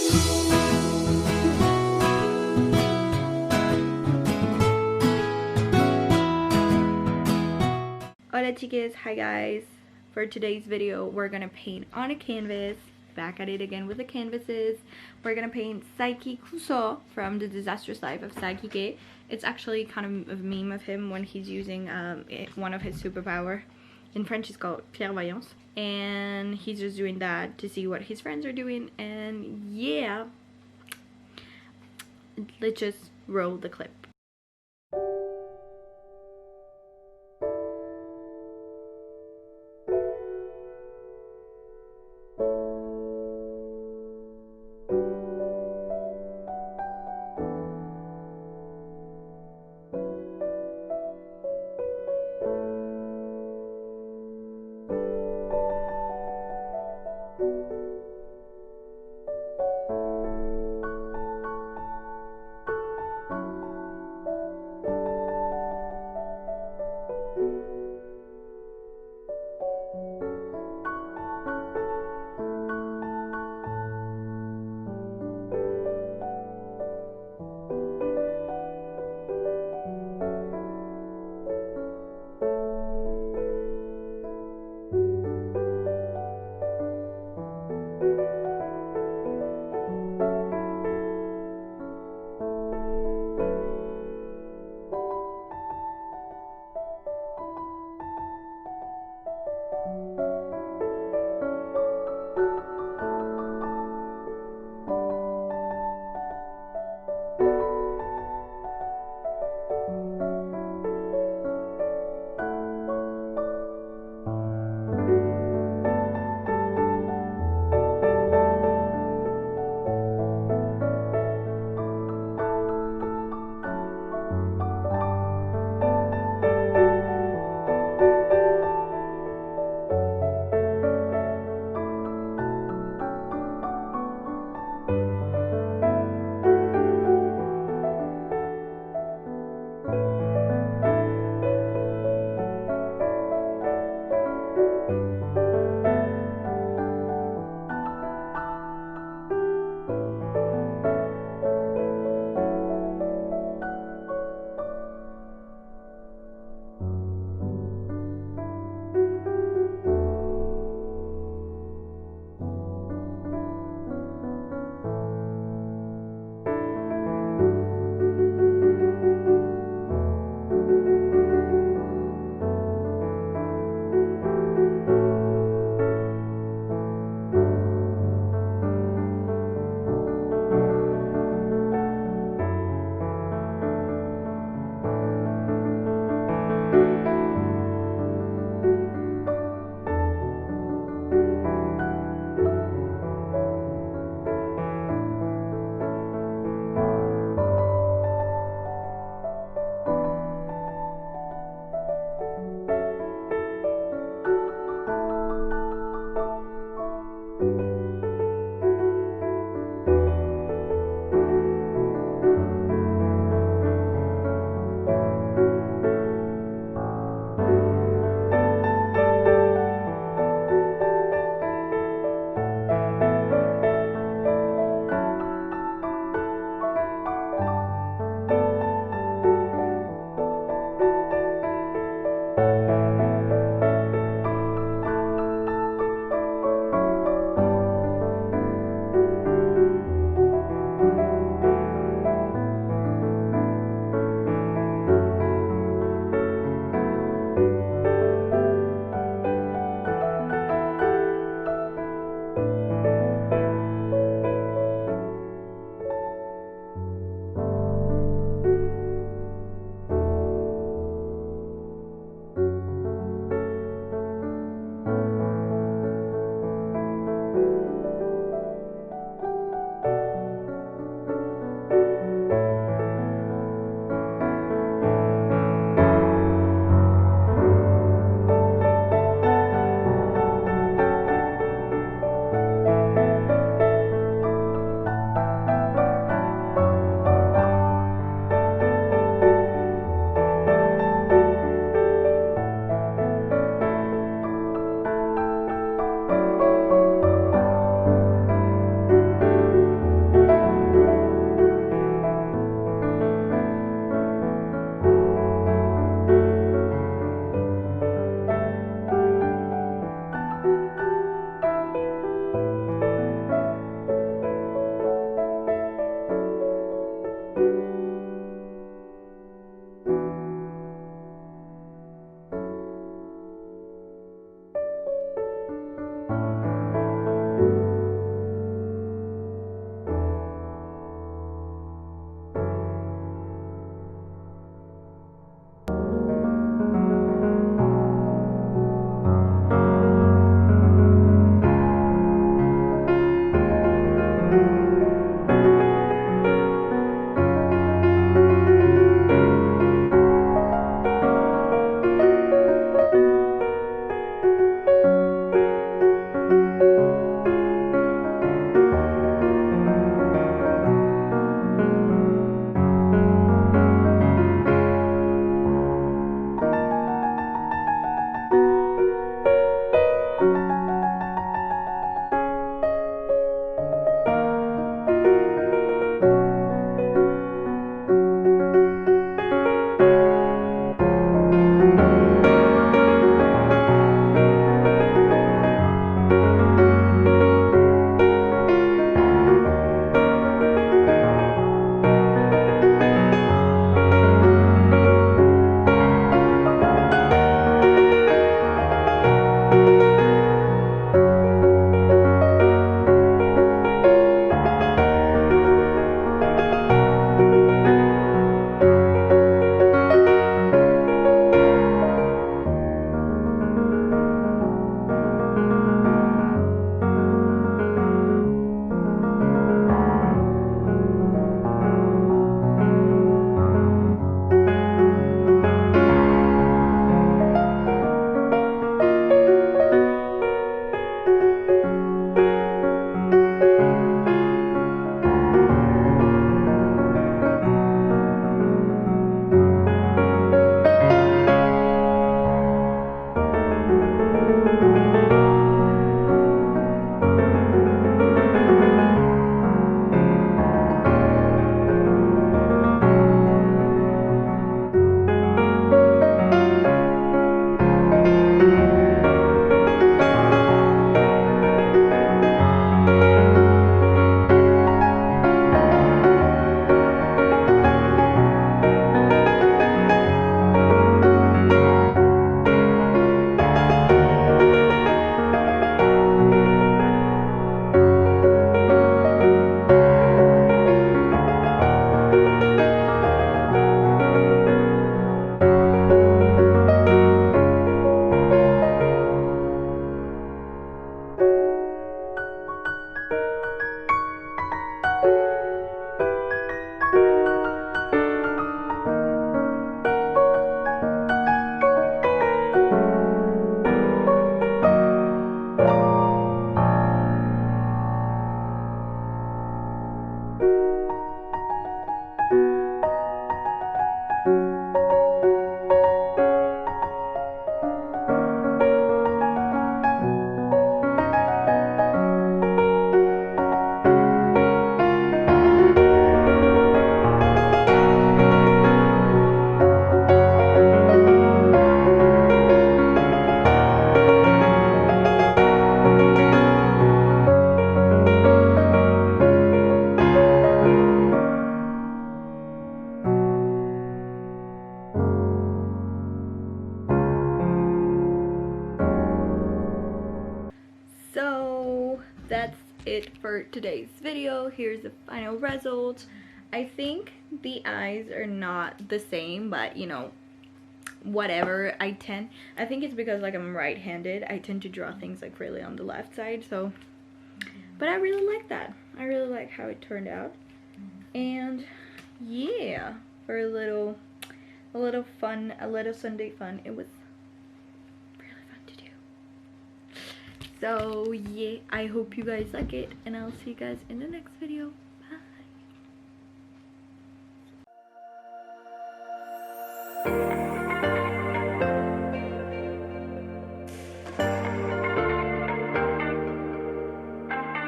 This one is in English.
Hola chicas, hi guys. For today's video, we're gonna paint on a canvas. Back at it again with the canvases. We're gonna paint Saiki Kuso from The Disastrous Life of Saiki. It's actually kind of a meme of him when he's using one of his superpower. In French it's called clairvoyance. And he's just doing that to see what his friends are doing. And yeah, let's just roll the clip. it for today's video. Here's the final result. I think the eyes are not the same, but you know, whatever. I think it's because like I'm right-handed, I tend to draw things like really on the left side, so but I really like that. I really like how it turned out. And yeah, for a little fun, a little Sunday fun, it was really fun to do. So yeah, I hope you guys like it, and I'll see you guys in the next video. Bye.